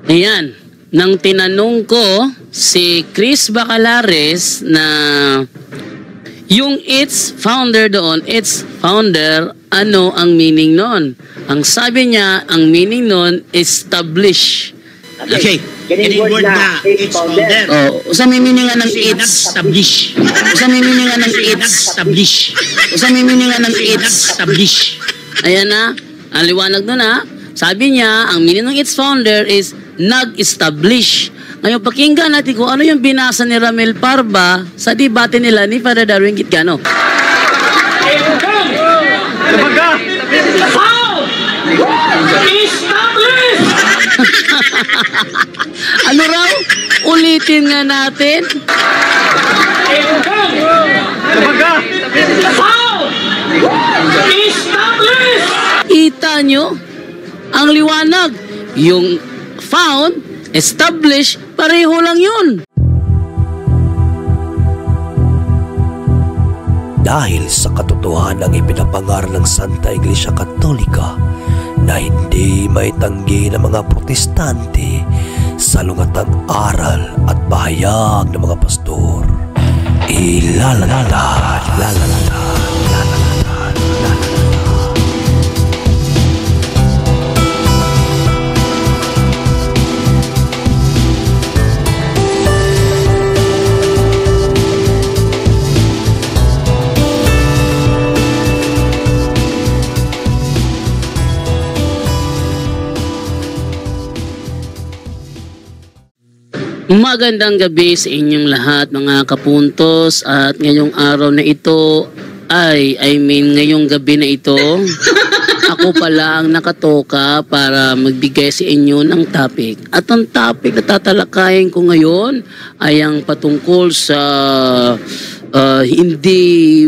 Ayan, nang tinanong ko si Chris Bacalares na yung its founder doon, its founder, ano ang meaning nun? Ang sabi niya, ang meaning nun, establish. Okay. Kining word na its founder. Oh, sa meaning nga ng its. Establish. Sa meaning nga ng its. Establish. Sa meaning nga ng its. Establish. Ayan na, ang liwanag nun ha. Sabi niya, ang meaning ng its founder is nag-establish. Ngayon, pakinggan natin kung ano yung binasa ni Ramil Parba sa debate nila ni Father Darwin Kitgano. Ano raw? Ulitin nga natin. Kita nyo? Ang liwanag. Yung found, establish, pareho lang yun. Dahil sa katotohanang ipinapangaral ng Santa Iglesia Katolika na hindi maitanggi ng mga protestante sa lungatang aral at bahayag ng mga pastor. Magandang gabi sa inyong lahat mga kapuntos, at ngayong araw na ito ngayong gabi na ito ako pala ang nakatoka para magbigay sa inyo ng topic. At ang topic na tatalakayin ko ngayon ay ang patungkol sa hindi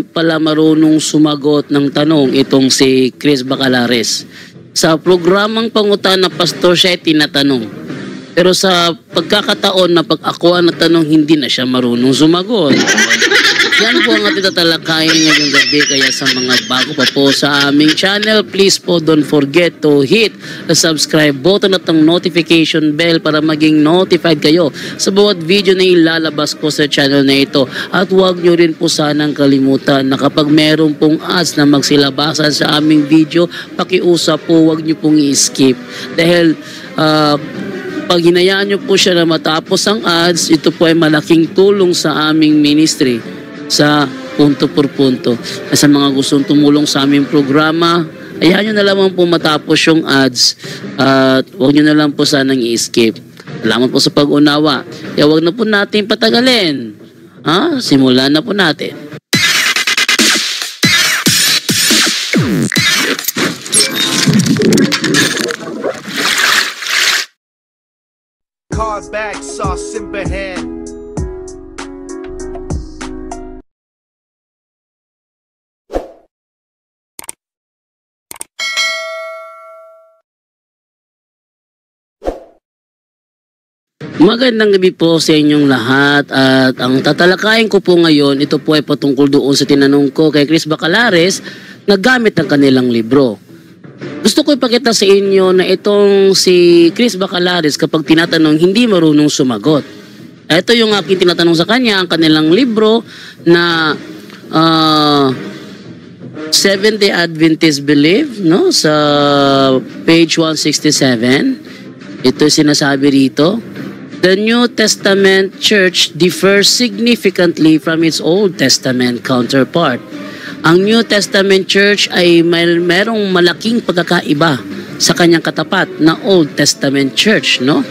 pala marunong sumagot ng tanong itong si Chris Bacalares. Sa programang Pangutan na Pastor siya ay tinatanong. Pero sa pagkakataon na pag ako ang natanong, hindi na siya marunong sumagot. Yan po ang ating tatalakayin ngayong gabi. Kaya sa mga bago pa po sa aming channel, please po don't forget to hit the subscribe button at ang notification bell para maging notified kayo sa bawat video na ilalabas ko sa channel na ito. At huwag nyo rin po sanang kalimutan na kapag meron pong ads na magsilabasan sa aming video, pakiusap po, huwag nyo pong i-skip. Dahil pag hinayaan nyo po siya na matapos ang ads, ito po ay malaking tulong sa aming ministry sa punto por punto. Sa mga gustong tumulong sa aming programa, ayahan nyo na lamang po matapos yung ads at huwag nyo na lang po sanang i-skip. Salamat po sa pag-unawa. Kaya huwag na po natin patagalin. Simulan na po natin. Back saw Simbahan. Magandang gabi po sa inyong lahat, at ang tatalakayin ko po ngayon, ito po ay patungkol doon sa tinanong ko kay Chris Bacalares na gamit ng kanilang libro. Gusto ko ipakita sa inyo na itong si Chris Bacalares kapag tinatanong hindi marunong sumagot. Ito yung aking tinatanong sa kanya, ang kanilang libro na Seventh-day Adventist Belief, no? Sa page 167. Ito yung sinasabi rito. The New Testament Church differs significantly from its Old Testament counterpart. Ang New Testament Church ay merong malaking pagkakaiba sa kanyang katapat na Old Testament Church, no?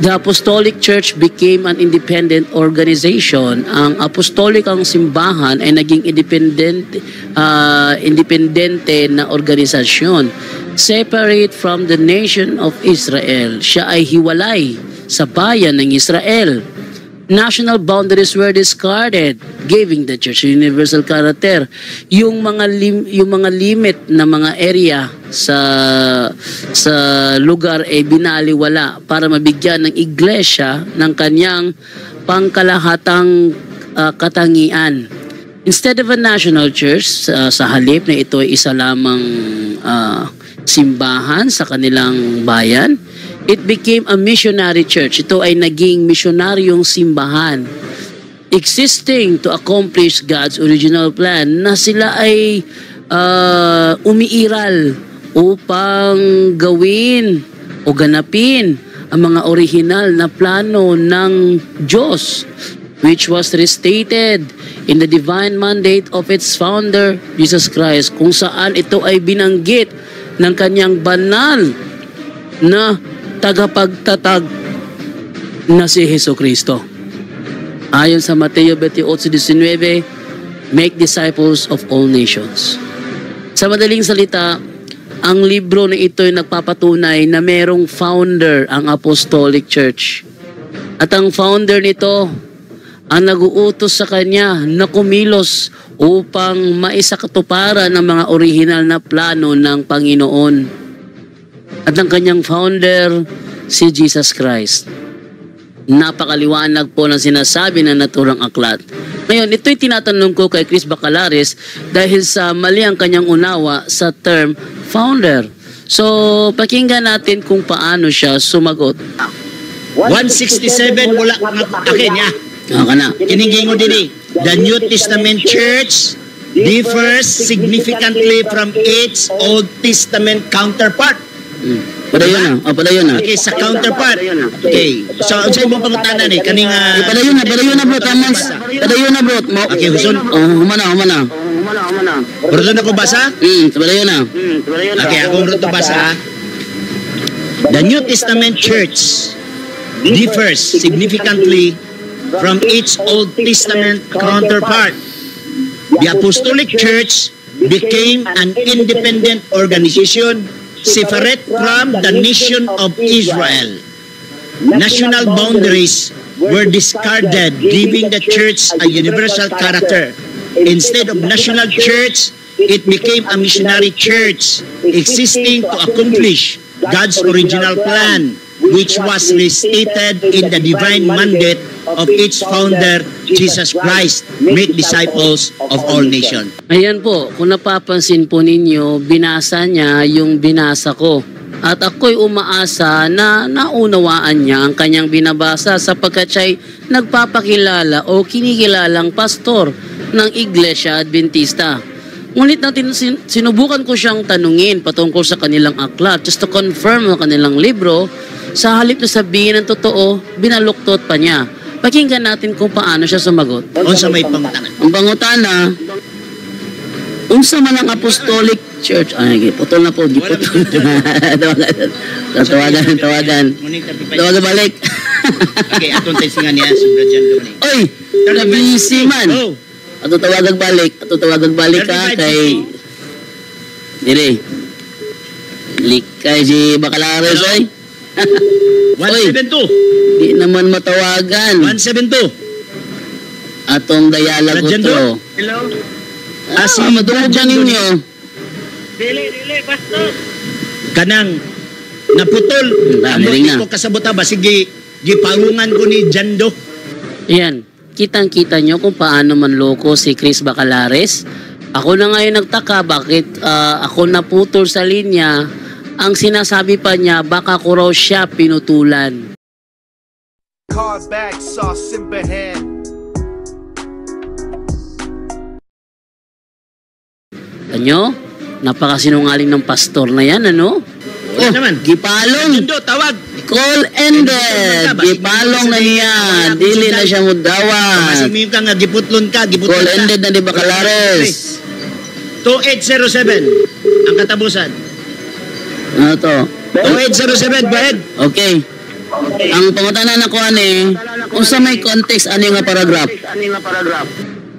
The Apostolic Church became an independent organization. Ang apostolikang simbahan ay naging independente na organisasyon. Separate from the nation of Israel. Siya ay hiwalay sa bayan ng Israel. National boundaries were discarded, giving the church a universal character. Yung mga limit na mga area sa lugar ay binaliwala para mabigyan ng iglesia ng kanyang pangkalahatang katangian. Instead of a national church, sa halip na ito ay isa lamang simbahan sa kanilang bayan, it became a missionary church. Ito ay naging misyonaryong simbahan, existing to accomplish God's original plan, na sila ay umiiral upang gawin o ganapin ang mga original na plano ng Diyos, which was restated in the divine mandate of its founder, Jesus Christ, kung saan ito ay binanggit ng kanyang banal na tagapagtatag na si Jesucristo. Ayon sa Mateo 28:19, make disciples of all nations. Sa madaling salita, ang libro na ito ay nagpapatunay na merong founder ang Apostolic Church. At ang founder nito ang nag-uutos sa kanya na kumilos upang maisakatuparan ng mga original na plano ng Panginoon. At ang kanyang founder, si Jesus Christ. Napakaliwanag po ng sinasabi ng naturang aklat. Ngayon, ito'y tinatanong ko kay Chris Bacalares dahil sa mali ang kanyang unawa sa term founder. So, pakinggan natin kung paano siya sumagot. 167 mula akin ya. Na. Kiningingo din the New Testament Church differs significantly from its Old Testament counterpart. Padayon na. Okay, sa counterpart. Okay. So, ang sa'yo mong pangutanan kaning... Padayon na bro, tamang. Padayon na bro. Okay, huson. Humana. Bruto na ko basa? Padayon na. Okay, ako bruto basa. The New Testament Church differs significantly from its Old Testament counterpart. The Apostolic Church became an independent organization separate from the nation of Israel. National boundaries were discarded, giving the church a universal character. Instead of national church, it became a missionary church, existing to accomplish God's original plan, which was restated in the divine mandate of its founder, Jesus Christ, make disciples of all nations. Ayan po, kung napapansin po ninyo, binasa niya yung binasa ko. At ako'y umaasa na naunawaan niya ang kanyang binabasa sapagkat siya'y nagpapakilala o kinikilalang pastor ng Iglesia Adventista. Ngunit natin sinubukan ko siyang tanungin patungkol sa kanilang aklat just to confirm ang kanilang libro. Sa halip na sabihin ng totoo, binaluktot pa niya. Pakinggan natin kung paano siya sumagot. Unsa may pangutanan? Ang pangutana, unsa man ang Apostolic Church, putol na po, giputol. Tawagan balik. Okay, atong tensingan niya, sobra dyan doon Oy, nabisi man. Ato tawagan balik ka kay... Dire. Likay si Bacalares, oy. 172. Di naman matawagan. 172. Atong dialogue to. Hello? Madungog dyan ninyo. Dili, pastor. Kanang naputol. Ring ko kasabota ba? Sige, gipangungan ko ni Jando. Ayan. Kitang-kita nyo kung paano manloko si Chris Bacalares. Ako na ngayon nagtaka bakit ako naputol sa linya. Ang sinasabi pa niya, baka ko raw siya pinutulan. Car bag sauce simbahan. Ano? Napakasinungaling ng pastor na yan, ano? Wala naman. Gipalong. Jando, tawag. Call ended. Gipalong na niya. Dili na siya mudawat. Masimim ka nga, giputlon ka. Call ended na di Bacalares. 2807. Ang katabusan. Ano to? 2807, go ahead. Okay. Ang pangutanan na ko kung sa may context, ano yung paragraph?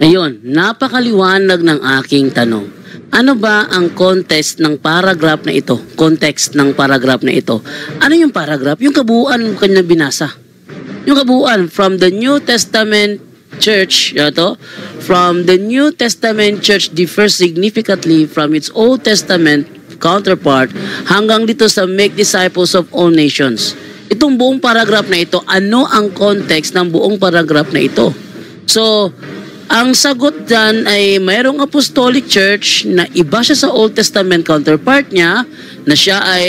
Ayun, napakaliwanag ng aking tanong. Ano ba ang context ng paragraph na ito? Context ng paragraph na ito. Ano yung paragraph? Yung kabuuan ng kanyang binasa. Yung kabuuan from the New Testament Church, from the New Testament Church differs significantly from its Old Testament counterpart hanggang dito sa make disciples of all nations. Itong buong paragraph na ito, ano ang context ng buong paragraph na ito? So, Ang sagot dyan ay mayroong apostolic church na iba siya sa Old Testament counterpart niya, na siya ay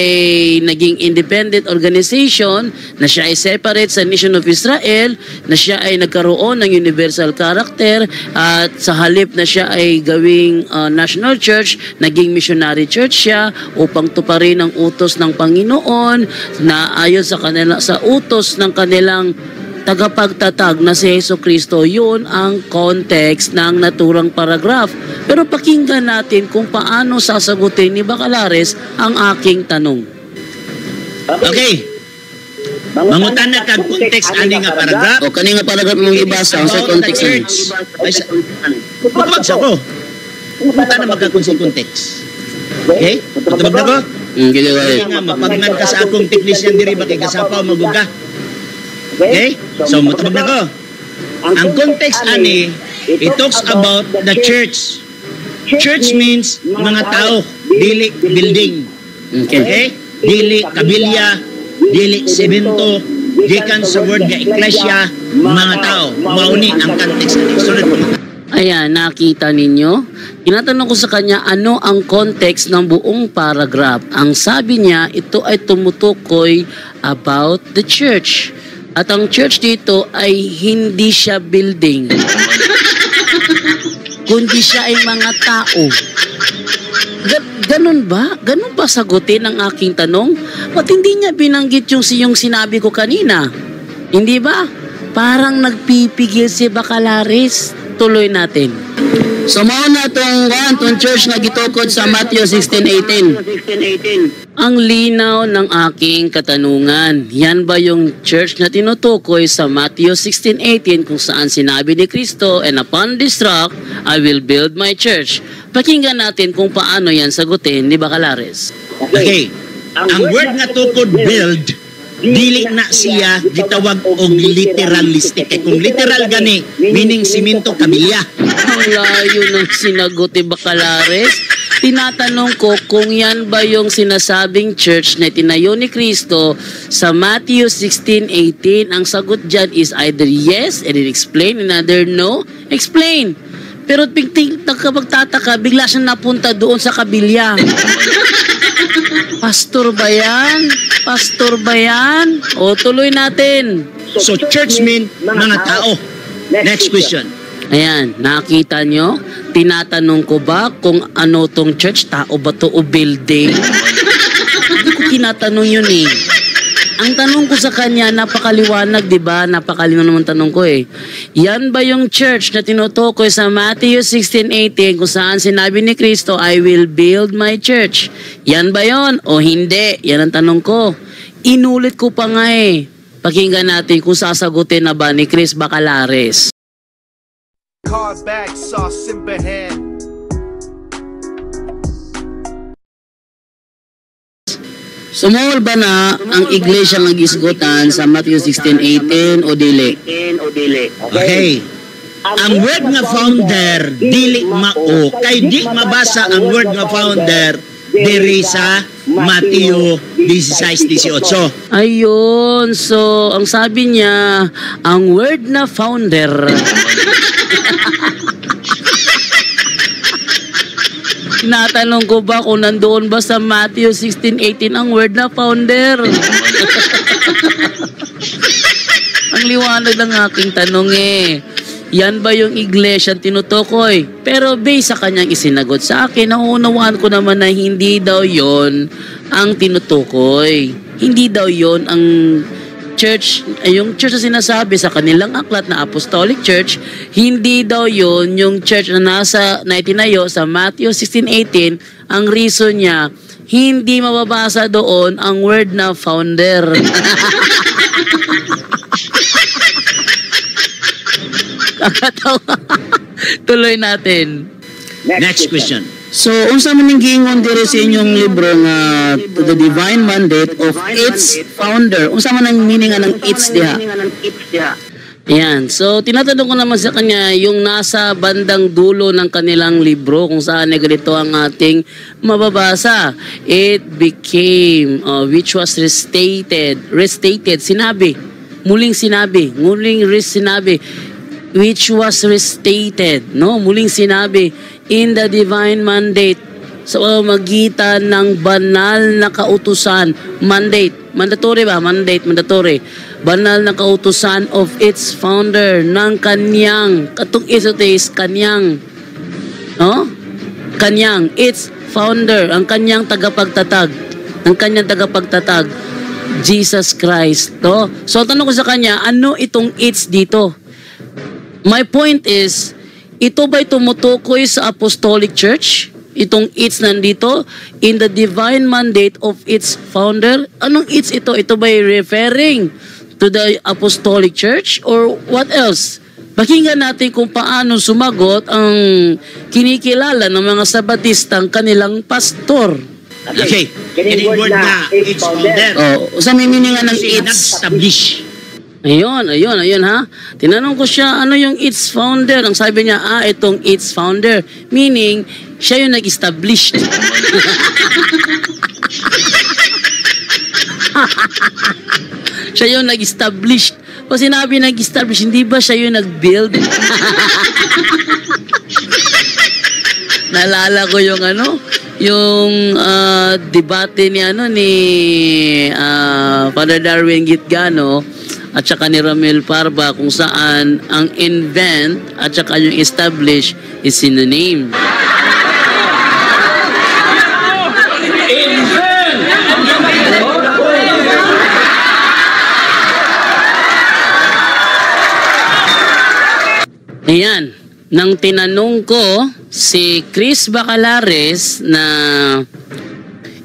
naging independent organization, na siya ay separate sa Nation of Israel, na siya ay nagkaroon ng universal character, at sa halip na siya ay gawing national church, naging missionary church siya upang tuparin ang utos ng Panginoon na ayon sa kanila, sa utos ng kanilang tagapagtatag na si Jesucristo. Yun ang context ng naturang paragraph. Pero pakinggan natin kung paano sasagutin ni Bacalares ang aking tanong. Okay. Mangutan na kag context ani nga paragraph. O kani nga paragraph mong ibasa sa context ni. Pagsa ko. Mangutan na magkakon sa context. Okay? Matubag na ko? Gili Nga mapagnan ka sa akong technician diri ba kay kasapaw maguga. Okay? So, matabag na ko. Ang context ani, it talks about the church. Church means mga tao, dili building. Okay? Dili kabilya, dili semento, gikan sa word nga iglesia, mga tao. Mauni ang context ani. Sunod po. Ayan, nakita ninyo? Tinatanong ko sa kanya ano ang context ng buong paragraph. Ang sabi niya, ito ay tumutukoy about the church. At ang church dito ay hindi siya building, kundi siya ay mga tao. Ganun ba? Ganun ba sagutin ang aking tanong? Ba't hindi niya binanggit yung sinabi ko kanina? Hindi ba? Parang nagpipigil si Bacalares. Tuloy natin. So mao na tong church na gitukod sa Matthew 16:18. Ang linaw ng aking katanungan. Yan ba yung church na tinutukoy sa Matthew 16:18 kung saan sinabi ni Kristo, "And upon this rock I will build my church." Pakinggan natin kung paano yan sagutin ni Bacalares. Okay. Ang word nga tukod build, dili na siya gitawag og literalistic. Kaya kung literal gani, meaning simento kabilya. Ang layo ng sinagot ni Bacalares. Tinatanong ko kung yan ba yung sinasabing church na tinayo ni Kristo sa Matthew 16:18. Ang sagot dyan is either yes, and then explain, another no, explain. Pero kapag tataka, bigla siyang napunta doon sa kabilya. Pastor ba yan? Pastor ba yan? O, tuloy natin. So church mean mga tao. Next question. Ayan, nakita nyo? Tinatanong ko ba kung ano tong church? Tao ba to o building? Hindi ko tinatanong yun eh. Ang tanong ko sa kanya, napakaliwanag, di ba? Napakaliwanag naman tanong ko eh. Yan ba yung church na tinutukoy sa Matthew 16:18 kung saan sinabi ni Kristo, "I will build my church"? Yan ba yon o hindi? Yan ang tanong ko. Inulit ko pa nga eh. Pakinggan natin kung sasagutin na ba ni Chris Bacalares. Card bag sauce in hand. Sumol ba na ang iglesia ng gisgutan sa Matthew 16:18 o dili? Okay. Ang word nga founder, dili mao. Kay di mabasa ang word nga founder diri sa Mateo 16:18. Ayun, so ang sabi niya, ang word na founder. Tinatanong ko ba kung nandoon ba sa Matthew 16:18 ang word na founder? Ang liwanag ng aking tanong eh. Yan ba yung iglesia tinutukoy? Pero based sa kanyang isinagot sa akin, naunawaan ko naman na hindi daw yon ang tinutukoy. Hindi daw yon ang church, yung church na sinasabi sa kanilang aklat na Apostolic Church, hindi daw yon yung church na itinayo sa Matthew 16:18. Ang reason niya, hindi mababasa doon ang word na founder. Kakatawa. Tuloy natin. Next question. So, unsa man ning giingon diri sa inyong libro nga The Divine Mandate of its Founder? Unsa man ang meaning ng its diha? Yan. So, tinatanong ko naman sa kanya yung nasa bandang dulo ng kanilang libro kung saan ganito ang ating mababasa. It became, which was restated, sinabi, muling sinabi, which was restated, no? Muling sinabi, in the divine mandate, sa magitan ng banal na kautusan, mandatory ba? Mandatory. Banal na kautusan of its founder, ng kanyang, katong is kanyang, no? Kanyang, its founder, ang kanyang tagapagtatag, Jesus Christ, no? So, tanong ko sa kanya, ano itong its dito? My point is, ito ba'y tumutukoy sa Apostolic Church? Itong its nandito, in the divine mandate of its founder? Anong its ito? Ito ba'y referring to the Apostolic Church? Or what else? Pakinggan natin kung paano sumagot ang kinikilala ng mga Sabatistang kanilang pastor. Okay, kining word na its founder. Sa may meaning ng its? Nag-establish. Ayun ha. Tinanong ko siya, ano yung its founder? Ang sabi niya, itong its founder. Meaning, siya yung nag-establish. Siya yung nag-establish. Pag sinabi nag-establish, hindi ba siya yung nag-build? Naalala ko yung yung debate ni Father Darwin Gitgano at saka ni Ramil Parba kung saan ang invent at saka yung establish is synonym. Ayan, nang tinanong ko si Chris Bacalares na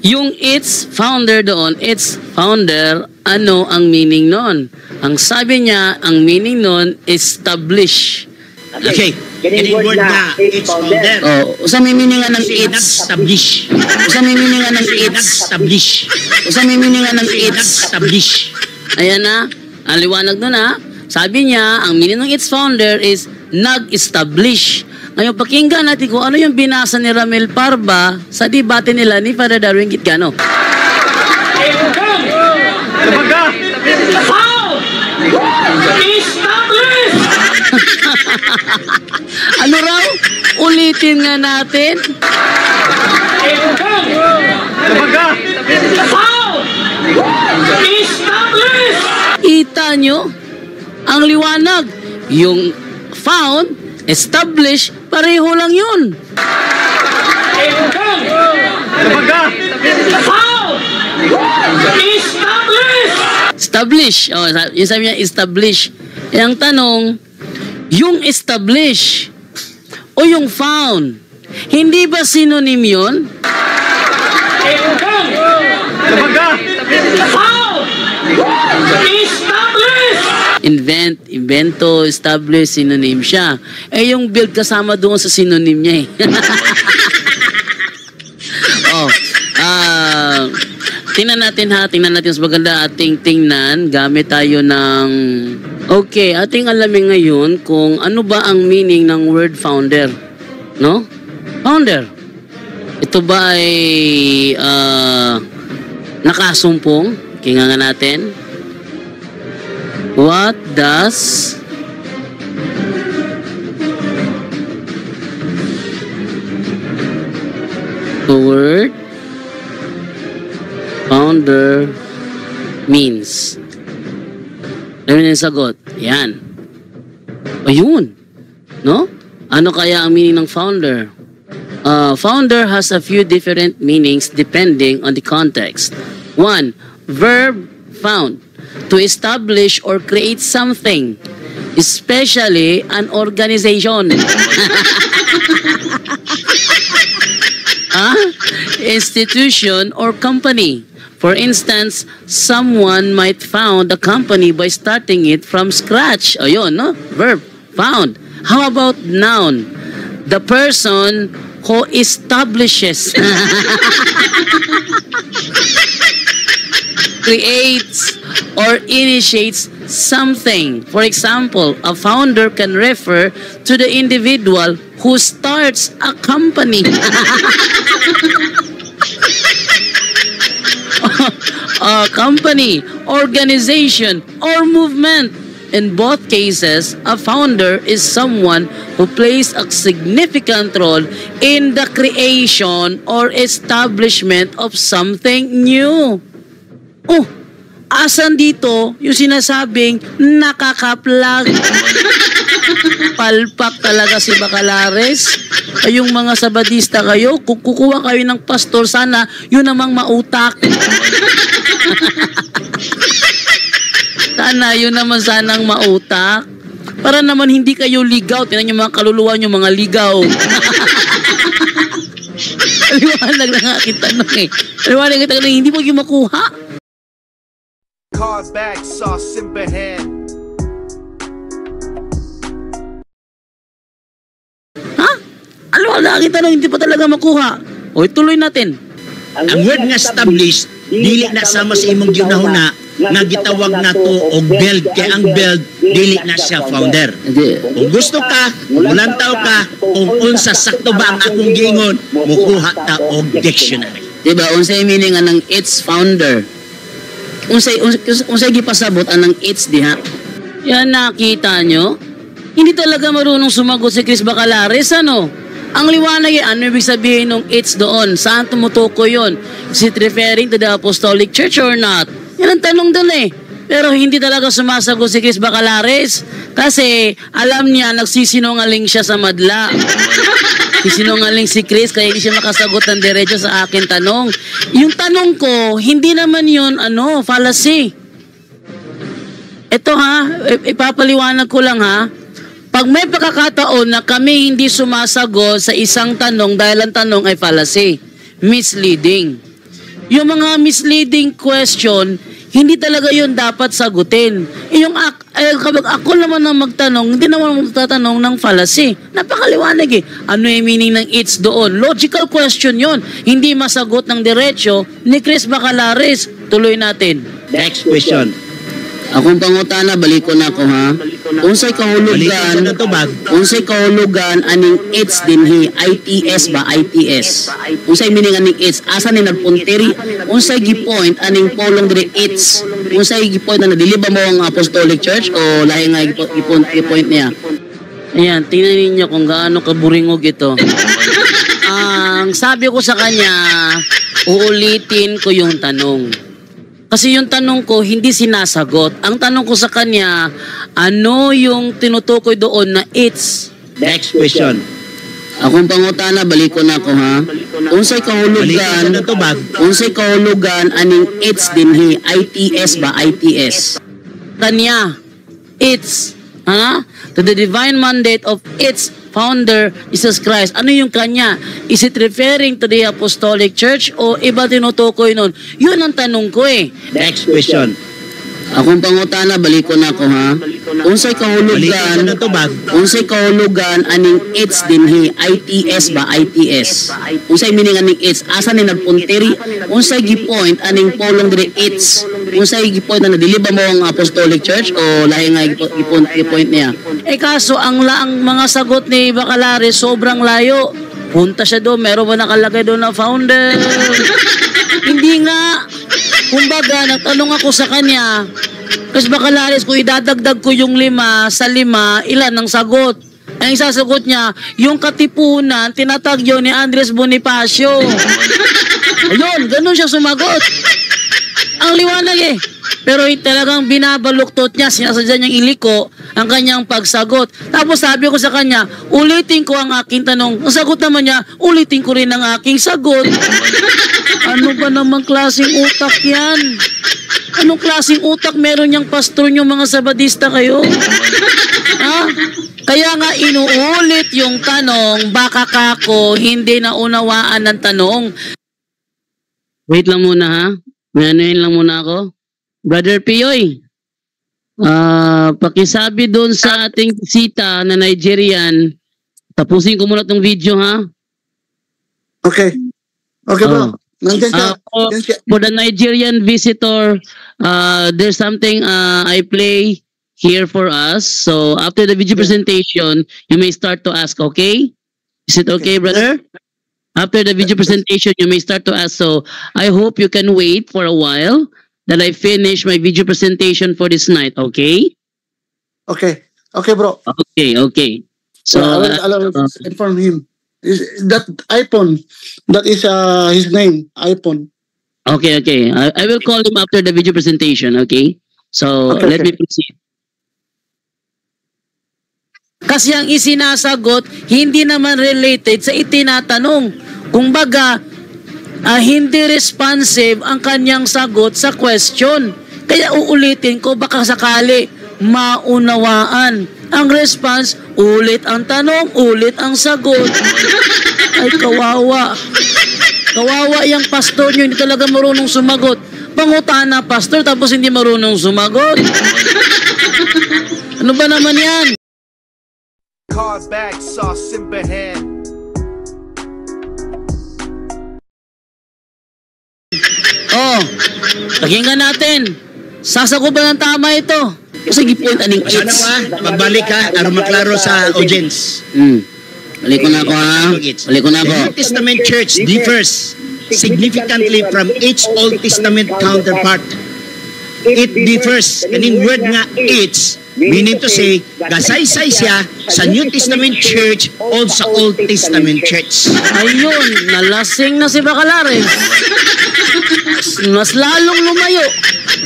yung its founder doon, its founder, ano ang meaning nun? Ang sabi niya, ang meaning nun, establish. Okay, kining word na its founder. Sa may meaning ng its? Nag-establish. Sa may meaning ng its? Nag-establish. Sa may meaning ng its? Nag-establish. Ayan na, ang liwanag nun ha. Sabi niya, ang meaning ng its founder is nag-establish. Ngayon, pakinggan natin kung ano yung binasa ni Ramil Parba sa debate nila ni Father Darwin Gitgano. Ano raw? Ulitin nga natin. Kita nyo? Ang liwanag. Yung found, establish, pareho lang yun. Establish. Yung sabi niya, establish. Ang tanong, yung establish o yung found, hindi ba synonym yun? Invento, establish, synonym siya. Yung build kasama doon sa synonym niya eh. Tingnan natin mas maganda ating tingnan. Gamit tayo ng... Okay, ating alamin ngayon kung ano ba ang meaning ng word founder. No? Founder. Ito ba ay nakasumpong? Kinga natin. What does the word founder means? Ano yung sagot? Yan. Ayun. No? Ano kaya ang meaning ng founder? Founder has a few different meanings depending on the context. 1. Verb found. To establish or create something, especially an organization. Institution or company. For instance, someone might found a company by starting it from scratch. Ayun, no? Verb, found. How about noun? The person who establishes, creates, or initiates something. For example, a founder can refer to the individual who starts a company. A company, organization, or movement. In both cases, a founder is someone who plays a significant role in the creation or establishment of something new. Oh, asan dito yung sinasabing nakakaplag? Palpak talaga si Bacalares. Kayong mga sabadista kayo, kung kukuha kayo ng pastor, sana yun namang mautak. Sana yun naman sanang mautak. Para naman hindi kayo ligaw. Tingnan yung mga kaluluwa nyo, mga ligaw. Liwanag na nga aking tanong eh. Liwanag na tanong, hindi mo yung makuha. Cars back, saw Simbahan. Ha? Ano na aking tanong, hindi pa talaga makuha. O, ituloy natin. Ang word nga established, dili na sama sa imong ginahuna nga gitawag na to og build, kay ang build dili na siya founder. Kung gusto ka, mulantaw ka, kung unsa sakto ba ang akong giingon, mukuha ta og dictionary. Diba, unsay meaning anang its founder? Unsay gipasabot anang its diha? Yan nakita nyo? Hindi talaga marunong sumagot si Chris Bacalares, ano? Ang liwanag ay ano ibig sabihin ng its doon? Saan tumutukoy yun? Is it referring to the Apostolic Church or not? Yan ang tanong doon eh. Pero hindi talaga sumasagot si Chris Bacalares kasi alam niya nagsisinungaling siya sa madla. Sisinungaling si Chris kaya hindi siya makasagot ng diretso sa akin tanong. Yung tanong ko, hindi naman yun fallacy. Ito ha, ipapaliwanag ko lang ha. Pag may pagkakataon na kami hindi sumasagot sa isang tanong dahil ang tanong ay fallacy, misleading. Yung mga misleading question, hindi talaga yun dapat sagutin. Yung kapag ako naman ang magtanong, hindi naman magtatanong ng fallacy. Napakaliwanag eh. Ano yung meaning ng its doon? Logical question yun. Hindi masagot ng diretso ni Chris Bacalares. Tuloy natin. Next question. Akong pangutana, balik ko na ako ha. Unsay kahulugan, aning its dinhi, ITS ba, ITS. Unsay meaning aning its, asa ni nagpuntiri, unsay gipoint aning polong diri its. Unsay gipoint na diliba mo ang Apostolic Church o lahi nga gipoint niya. Ayan, tingnan ninyo kung gaano kaburingog ito. Ang sabi ko sa kanya, uulitin ko yung tanong. Kasi yung tanong ko, hindi sinasagot. Ang tanong ko sa kanya, ano yung tinutukoy doon na it's? Next question. Akong pangutana, balik ko na ako ha. Unsay kahulugan aning it's dinhi, ITS ba, ITS. Kanya, it's, ha? To the divine mandate of its founder, Jesus Christ. Ano yung kanya? Is it referring to the Apostolic Church o iba tinutukoy nun? Yun ang tanong ko eh. Next question. Akong pangutana, balik ko na ako ha. Unsay kahulugan aning its dinhi, ITS ba, ITS. Unsay meaning aning its, asa ni nagpuntiri, unsay gipoint aning polong diri its. Unsay gipoint na diliba mo ang Apostolic Church o lahi nga gipoint niya. Kaso ang mga sagot ni Bacalares sobrang layo. Punta siya doon, meron ba nakalagay doon na founder? Hindi nga. Kumbaga, nagtanong ako sa kanya, kasi Bacalares, kung idadagdag ko yung 5 sa 5, ilan ang sagot? Ang isasagot niya, yung katipunan, tinatagyo ni Andres Bonifacio. Ayun, ganun siya sumagot. Ang liwanag eh. Pero talagang binabaluktot niya, sinasadya niyang iliko ang kanyang pagsagot. Tapos sabi ko sa kanya, ulitin ko ang aking tanong. Ang sagot naman niya, ulitin ko rin ang aking sagot. Ano ba namang klaseng utak yan? Anong klaseng utak meron niyang pastor niyong mga sabadista kayo? Ha? Kaya nga inuulit yung tanong, baka kako hindi naunawaan ng tanong. Wait lang muna ha. May anuhin lang muna ako. Brother Pioy, pakisabi doon sa ating bisita na Nigerian, tapusin ko muna tong video ha. Okay. Okay bro. For the Nigerian visitor, there's something I play here for us. So after the video presentation, you may start to ask, okay? Is it okay, brother? After the video presentation, you may start to ask. So I hope you can wait for a while that I finish my video presentation for this night, okay? Okay. Okay, bro. Okay. So, I'll inform him. That iPhone, that is his name, iPhone. okay. I will call him after the video presentation, okay? So, Okay, let me proceed. Kasi ang isinasagot, hindi naman related sa itinatanong. Kung baga, hindi responsive ang kanyang sagot sa question. Kaya uulitin ko, baka sakali maunawaan. Ang response, ulit ang tanong, ulit ang sagot. Ay, kawawa. Kawawa yung pastor nyo, hindi talaga marunong sumagot. Pangutana, pastor, tapos hindi marunong sumagot. Ano ba naman yan? Car back, saw Simbahan. Oh, pakinggan natin. Sasagot ba ng tama ito? Sige po, aning Sana it's. magbalik ka, aron maklaro sa audience. Balik ko na ako ha. Balik ko na ako. The New Testament Church differs significantly from each Old Testament counterpart. It differs. Kaning word nga it's, meaning to say, gasaysay siya sa New Testament Church o sa Old Testament Church. Ayun, nalasing na si Bacalares. Mas lalong lumayo.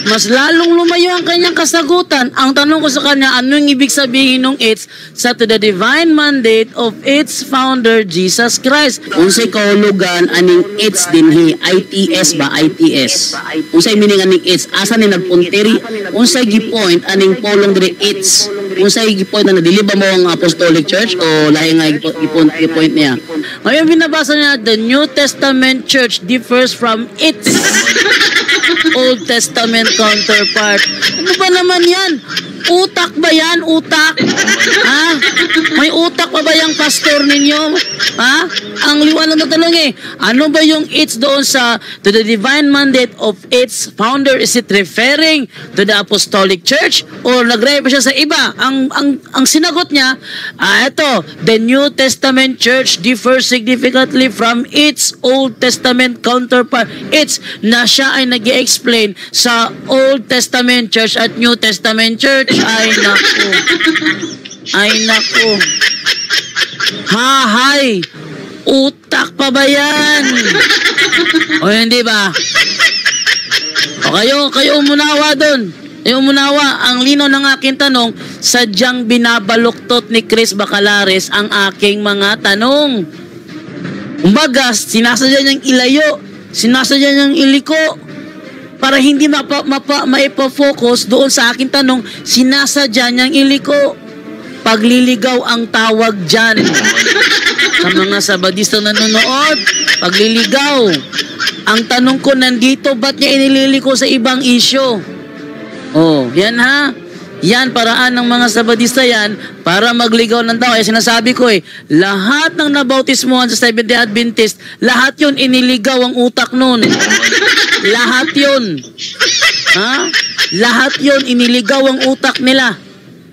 Mas lalong lumayo ang kanyang kasagutan. Ang tanong ko sa kanya, ano yung ibig sabihin ng it's sa to the divine mandate of its founder, Jesus Christ? Unsay kahulugan aning it's dinhi, ITS ba? ITS. Unsay meaning aning it's? Asa ni nagpuntiri? Unsay gipoint aning polong diri it's? Unsay gipoint na nadiliba mo ang Apostolic Church o lahi nga gipoint niya? Ngayon binabasa niya, the New Testament Church differs from its Old Testament counterpart. Ano ba naman yan? Utak ba yan? Utak? Ha? May utak pa ba yung pastor ninyo? Ha? Ang liwanag na tanong ano ba yung it's doon sa to the divine mandate of its founder? Is it referring to the Apostolic Church? Or nag-refer siya sa iba? Ang sinagot niya, ito, the New Testament Church differs significantly from its Old Testament counterpart. It's na siya ay nag-i-explain sa Old Testament Church at New Testament Church. Ay naku. Ay naku. Hahay. Utak pa ba yan? O hindi ba? O kayo umunawa doon. Kayo umunawa. Ang lino ng aking tanong, sadyang binabaluktot ni Chris Bacalares ang aking mga tanong. Kumbaga, sinasadya niyang ilayo. Sinasadya niyang iliko. Para hindi maipo-focus doon sa aking tanong, sinasadya niyang iliko. Pagliligaw ang tawag dyan. Sa mga Sabadista nanonood, pagliligaw. Ang tanong ko nandito, ba't niya inililiko sa ibang isyo? Oh, yan ha? Yan, paraan ng mga Sabadista yan para magligaw ng tao. Kaya sinasabi ko lahat ng nabautismuhan sa Seventh-day Adventist, lahat yun iniligaw ang utak nun. Lahat yun. Ha? Lahat yun iniligaw ang utak nila.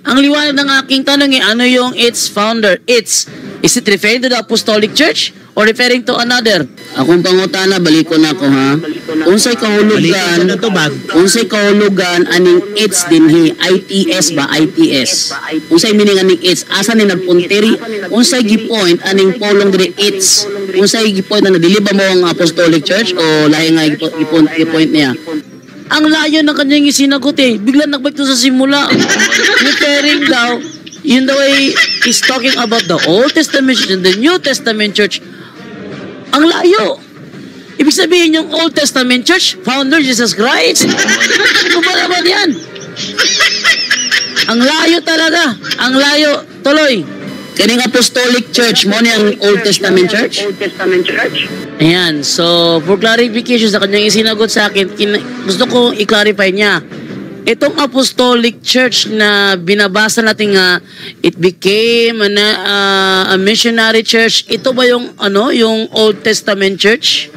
Ang liwanag ng aking tanong ano yung its founder? Is it referring to the Apostolic Church or referring to another? Akong pangutana, balik ko na ako ha. Unsay kahulugan aning its dinhi, ITS ba? ITS. Unsay meaning aning its? Asa ni nagpuntiri? Unsay gipoint aning polong diri its? Unsay gipoint na nadiliba mo ang Apostolic Church o lahi nga gipoint niya? Ang layo ng kanyang isinagot bigla nagbalik to sa simula. Referring daw, yun daw is talking about the Old Testament Church and the New Testament Church. Ang layo. Ibig sabihin yung Old Testament Church, founder Jesus Christ. Ano ba naman yan? Ang layo talaga. Ang layo. Tuloy. Kaning Apostolic Church mo niyang Old Testament Church? Ayan. So, for clarification sa kanyang isinagot sa akin, gusto ko i-clarify niya. Itong Apostolic Church na binabasa natin it became a missionary church. Ito ba yung yung Old Testament Church?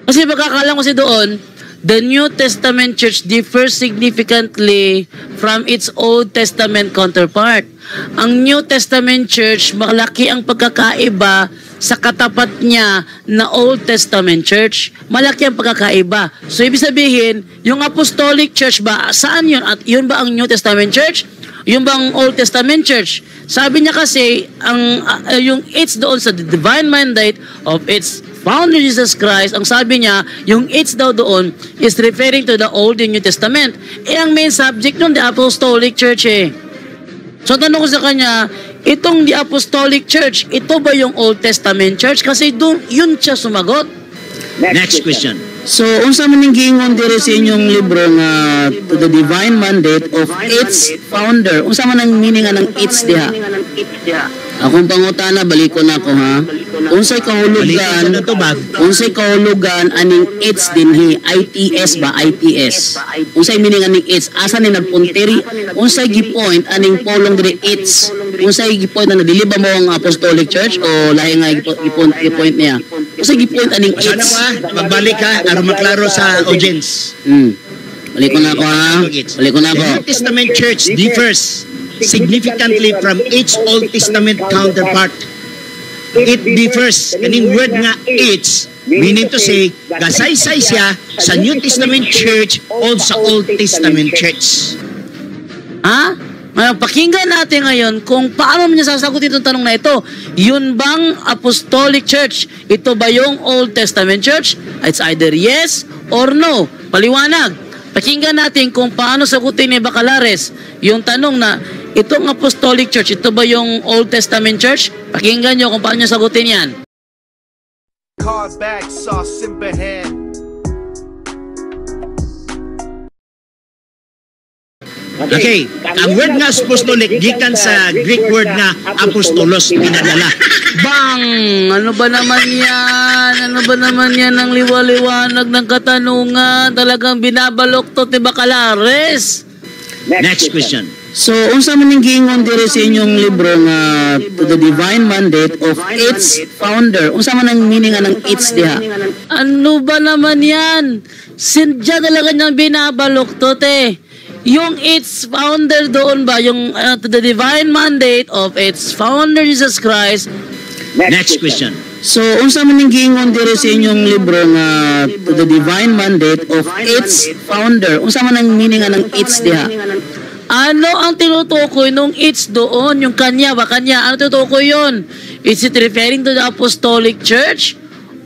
Kasi pagkakalam ko doon, the New Testament Church differs significantly from its Old Testament counterpart. Ang New Testament Church, malaki ang pagkakaiba sa katapat niya na Old Testament Church. Malaki ang pagkakaiba. So, ibig sabihin, yung Apostolic Church ba, saan yun? At yun ba ang New Testament Church? Yung bang Old Testament church? Sabi niya kasi, yung it's doon sa divine mandate of its founder Jesus Christ, ang sabi niya, yung it's daw doon is referring to the Old and New Testament. Ang main subject nun, the Apostolic Church eh. So tanong ko sa kanya, itong the Apostolic Church, ito ba yung Old Testament Church? Kasi doon, yun siya sumagot. Next question. So, unsa man ning giingon diri sa inyong libro nga to the divine mandate of its founder? Unsa man ang meaning ng its diha? Akong pangutana, balikon ako ha. Unsay kahulugan? Unsay kahulugan aning its dinhi? ITS ba? ITS. Unsay meaning aning its? Asa ni nagpuntiri? Unsay gipoint aning polong diri its? Unsay gipoint na dili ba mo ang Apostolic Church o lahi nga gipoint niya? Unsay gipoint aning its? Magbalik ka aron maklaro sa audience. Balikon ako ha. Balikon ako. The New Testament Church differs significantly from each Old Testament counterpart. It differs. Kaning word nga its, meaning to say, gasaysay siya sa New Testament Church o sa Old Testament Church. Ha? Ngayon, pakinggan natin ngayon kung paano niya sasagutin itong tanong na ito. Yun bang Apostolic Church? Ito ba yung Old Testament Church? It's either yes or no. Paliwanag. Pakinggan natin kung paano sagutin ni Bacalares yung tanong na itong Apostolic Church, ito ba yung Old Testament Church? Pakinggan nyo kung paano nyo sagutin yan. Cars back, saw Simbahan. Okay, ang word nga apostolic gikan sa Greek word nga apostolos, pinadala. Bang! Ano ba naman yan? Ano ba naman yan ang liwaliwanag ng katanungan? Talagang binabaloktot ni Bacalares. Next question. So, unsa man ning giingon diri sa inyong libro nga to the divine mandate of its founder? Unsa man ang meaning ng its diha? Ano ba naman yan? Sinadya talaga niyang binabaloktot eh. Yung its founder doon ba, yung to the divine mandate of its founder Jesus Christ. Next question. So, unsa man ning giingon diri sa inyong libro nga to the divine mandate of its founder? Unsa man ang meaning ng its diha? Ano ang tinutukoy nung it's doon? Yung kanya ba? Kanya? Ano tinutukoy yun? Is it referring to the Apostolic Church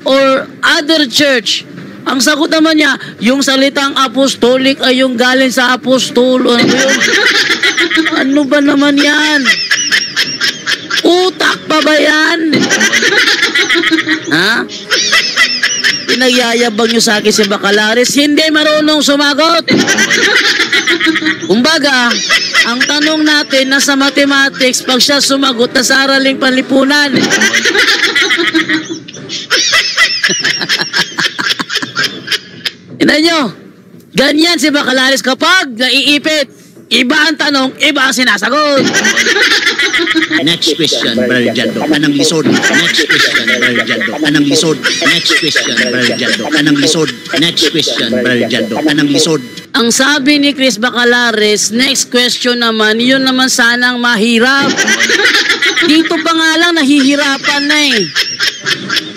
or other church? Ang sagot naman niya, yung salitang apostolic ay yung galing sa apostol. Ano yun? Ano ba naman yan? Utak pa ba yan? Ha? Pinagyayabang nyo sa akin si Bacalares, hindi marunong sumagot. Kumbaga, ang tanong natin nasa mathematics, pag siya sumagot, nasa araling panlipunan. Tignan nyo, ganyan si Bacalares kapag naiipit. Iba ang tanong, iba ang sinasagot. Next question, Brother Jando. Anang lisod? Next question, Brother Jando. Anang lisod? Next question, Brother Jando. Anang lisod? Next question, Brother Jando. Anang lisod? Ang sabi ni Chris Bacalares, next question naman, yun naman sanang mahirap. Dito pa nga lang nahihirapan na eh.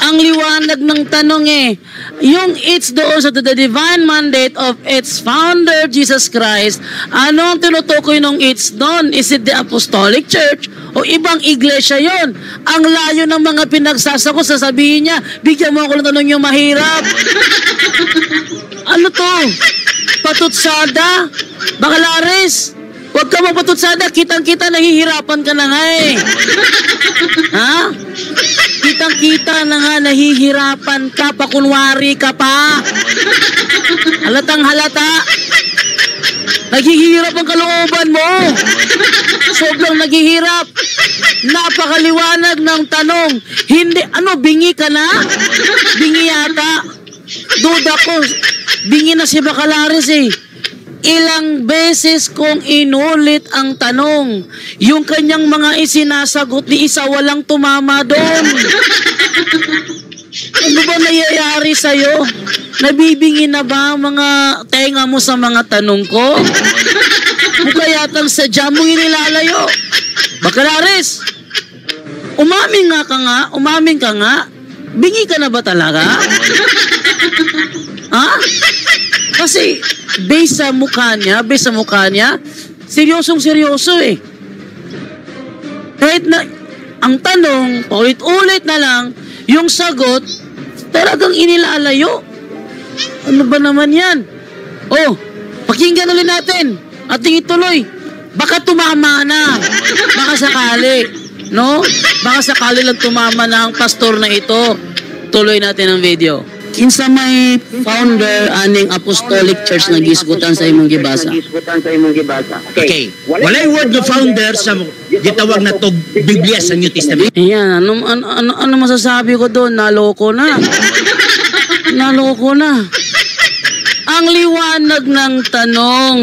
Ang liwanag ng tanong eh. Yung it's doon sa the divine mandate of its founder, Jesus Christ, ano ang tinutukoy ng it's doon? Is it the Apostolic Church o ibang iglesia yon? Ang layo ng mga pinagsasakot, sasabihin niya, bigyan mo ako ng tanong yung mahirap. Ano to? Patutsada? Bacalares? Huwag ka magpatutsada, kitang-kita nahihirapan ka na nga eh. Ha? Kitang-kita na nga nahihirapan ka, pakunwari ka pa. Halatang halata. Naghihirap ang kalooban mo. Sobrang naghihirap. Napakaliwanag ng tanong. Hindi, bingi ka na? Bingi yata. Duda ko, bingi na si Bacalares eh. Ilang beses kong inulit ang tanong. Yung kanyang mga isinasagot ni isa walang tumama doon. Ano ba nangyayari sa'yo? Nabibingi na ba ang mga tenga mo sa mga tanong ko? Mukha yatang sadya mo inilalayo. Bacalares, umamin ka nga. Bingi ka na ba talaga? Ha? Kasi based sa mukha niya, seryosong-seryoso eh. Kahit na, ang tanong, ulit-ulit na lang, yung sagot, talagang inilalayo. Ano ba naman yan? Oh, pakinggan ulit natin. Ating ituloy. Baka tumama na. Baka sakali. No? Baka sakali lang tumama na ang pastor na ito. Tuloy natin ang video. Kinsa may founder aning Apostolic Church nga gisgutan sa imong gibasa? Okay. Walay word no founder sa gitawag na to Biblia sa New Testament. Ayan, ano masasabi ko doon? Naloko na. Naloko na. Ang liwanag ng tanong,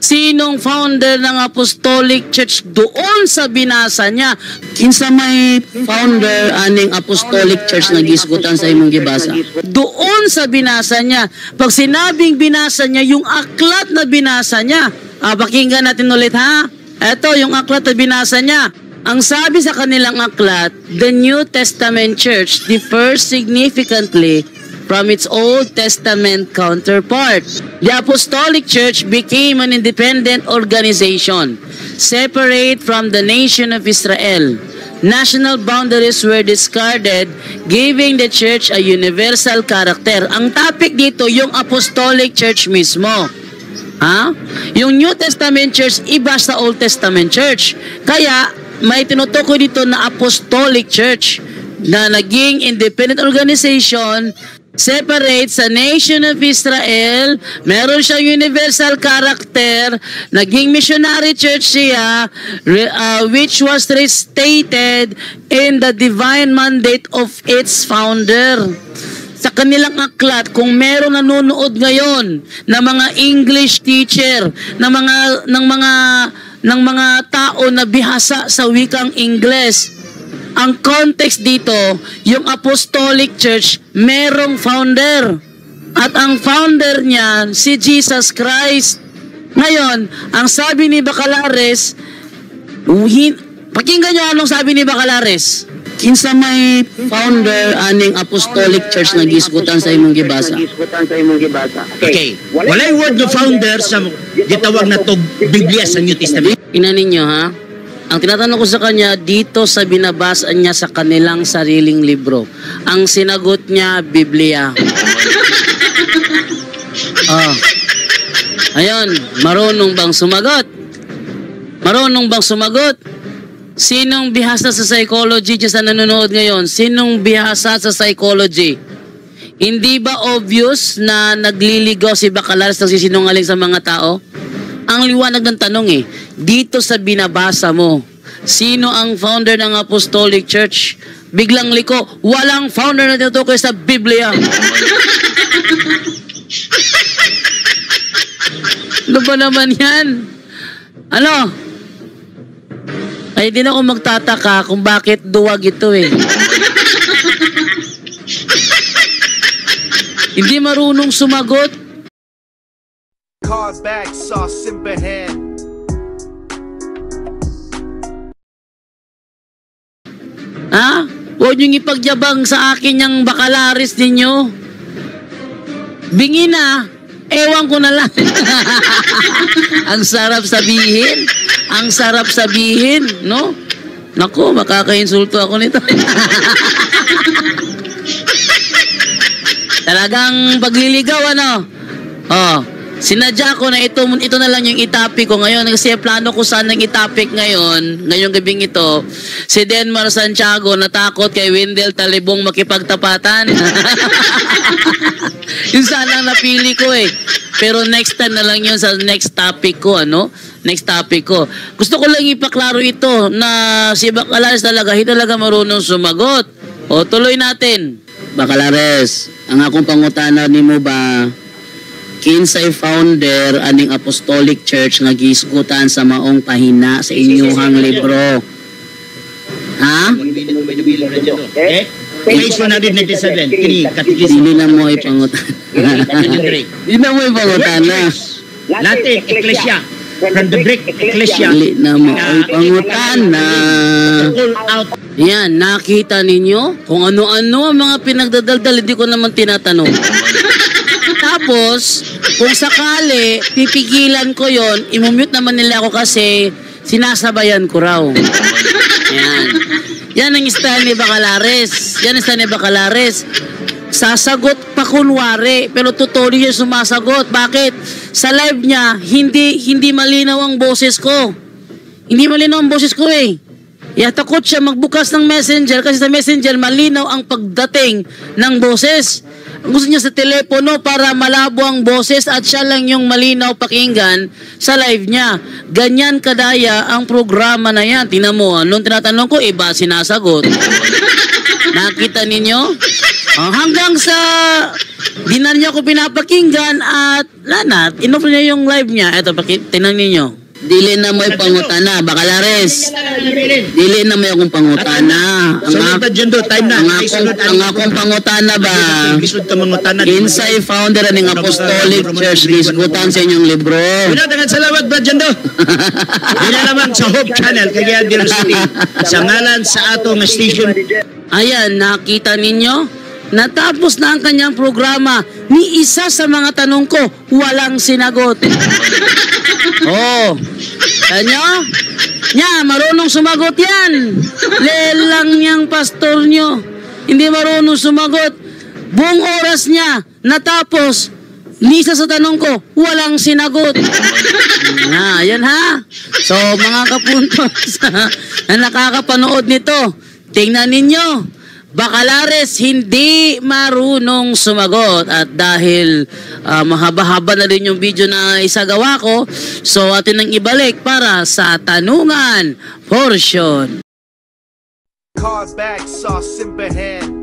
sinong founder ng Apostolic Church doon sa binasa niya? Kinsa may founder aning Apostolic Church nga gisgutan sa imong gibasa? Doon sa binasa niya. Pag sinabing binasa niya, yung aklat na binasa niya. Pakinggan natin ulit ha. Ito, yung aklat na binasa niya. Ang sabi sa kanilang aklat, the New Testament Church differs significantly from its Old Testament counterpart. The Apostolic Church became an independent organization, separate from the nation of Israel. National boundaries were discarded, giving the church a universal character. Ang topic dito, yung Apostolic Church mismo. Yung New Testament Church, iba sa Old Testament Church. Kaya, may tinutukoy dito na Apostolic Church na naging independent organization, separate sa nation of Israel, meron siyang universal character, naging missionary church siya, which was restated in the divine mandate of its founder. Sa kanilang aklat, kung meron nanonood ngayon na mga English teacher, ng mga tao na bihasa sa wikang Ingles, ang context dito, yung Apostolic Church, merong founder. At ang founder niya, si Jesus Christ. Ngayon, ang sabi ni Bacalares, pakinggan nyo anong sabi ni Bacalares. Kinsa may founder aning Apostolic Church nga gisgutan sa imong gibasa? Okay. Walay word no founder sa gitawag na to Biblia sa New Testament. Ina ninyo ha? Ang tinatanong ko sa kanya, dito sa binabasa niya sa kanilang sariling libro, ang sinagot niya, Biblia. Ayun, marunong bang sumagot? Marunong bang sumagot? Sinong bihasa sa psychology dyan sa nanonood ngayon? Sinong bihasa sa psychology? Hindi ba obvious na nagliligaw si Bacalares ng sisinungaling sa mga tao? Ang liwanag ng tanong dito sa binabasa mo, sino ang founder ng Apostolic Church? Biglang liko, walang founder na tinutukoy sa Biblia. Ano ba naman yan? Ano? Ay, di na ako magtataka kung bakit duwag ito Hindi marunong sumagot. Car back, saw Simbahan. Huwag niyong ipagyabang sa akin yung Bacalares ninyo. Bingi na, ewan ko na lang. Ang sarap sabihin. Ang sarap sabihin, no? Naku, makakainsulto ako nito. Talagang pagliligaw, ano? Sinadya ko na ito na lang yung itapik ko ngayon. Kasi plano ko sanang itapik ngayong gabing ito, si Denmar Santiago natakot kay Wendell Talibong makipagtapatan. Yung sanang napili ko Pero next time na lang yun sa next topic ko, Next topic ko. Gusto ko lang ipaklaro ito na si Bacalares talaga, hindi talaga marunong sumagot. Tuloy natin. Bacalares, ang akong pangutana nimo ba, kinsay founder aning Apostolic Church nga gisgutan sa maong pahina sa inyuhang libro? Page 197, kini katikis. Dili na mo ipangutana. Dili na mo ipangutana. Latin, Ecclesia. From the Greek, Ecclesia. Dili na mo ipangutana. All out. Yan, nakita ninyo kung ano-ano ang mga pinagdadaldal, hindi ko naman tinatanong. Tapos, Kung sakali, pipigilan ko yon, imumute naman nila ako kasi sinasabayan ko raw. Ayan. Yan ang style ni Bacalares. Yan ang style ni Bacalares. Sasagot pa kunwari, pero totoo niya sumasagot. Bakit? Sa live niya, hindi malinaw ang boses ko. Hindi malinaw ang boses ko eh. Takot siya magbukas ng messenger kasi sa messenger malinaw ang pagdating ng boses. Gusto niya sa telepono para malabo ang boses at siya lang yung malinaw pakinggan sa live niya. Ganyan kadaya ang programa na yan. Tingnan mo, nung tinatanong ko, iba sinasagot. Nakita ninyo? Hanggang sa di na niya ako pinapakinggan at lanat, inoff niya yung live niya. Ito, tingnan ninyo. Dili na mo pangutana, Bacalares. Dili na mo akong pangutana. Ang akong pangutana ba? Insay founder ng Apostolic Church, gisgutan sa inyong libro. Pinatagan salamat, Brad Jando. Wala naman sa Hope Channel, kaya Dear City, sa ngalan sa atong station. Ayan, nakita ninyo? Natapos na ang kanyang programa, ni isa sa mga tanong ko, walang sinagot. Kanyo? Nya, marunong sumagot yan. Lelang niyang pastor nyo. Hindi marunong sumagot. Buong oras niya, natapos, ni isa sa tanong ko, walang sinagot. Ayan ha. So, mga kapuntos na nakakapanood nito, tingnan ninyo. Bacalares hindi marunong sumagot at dahil mahaba-haba na rin yung video na isagawa ko, so atin nang ibalik para sa tanungan portion. Card back, sauce in hand.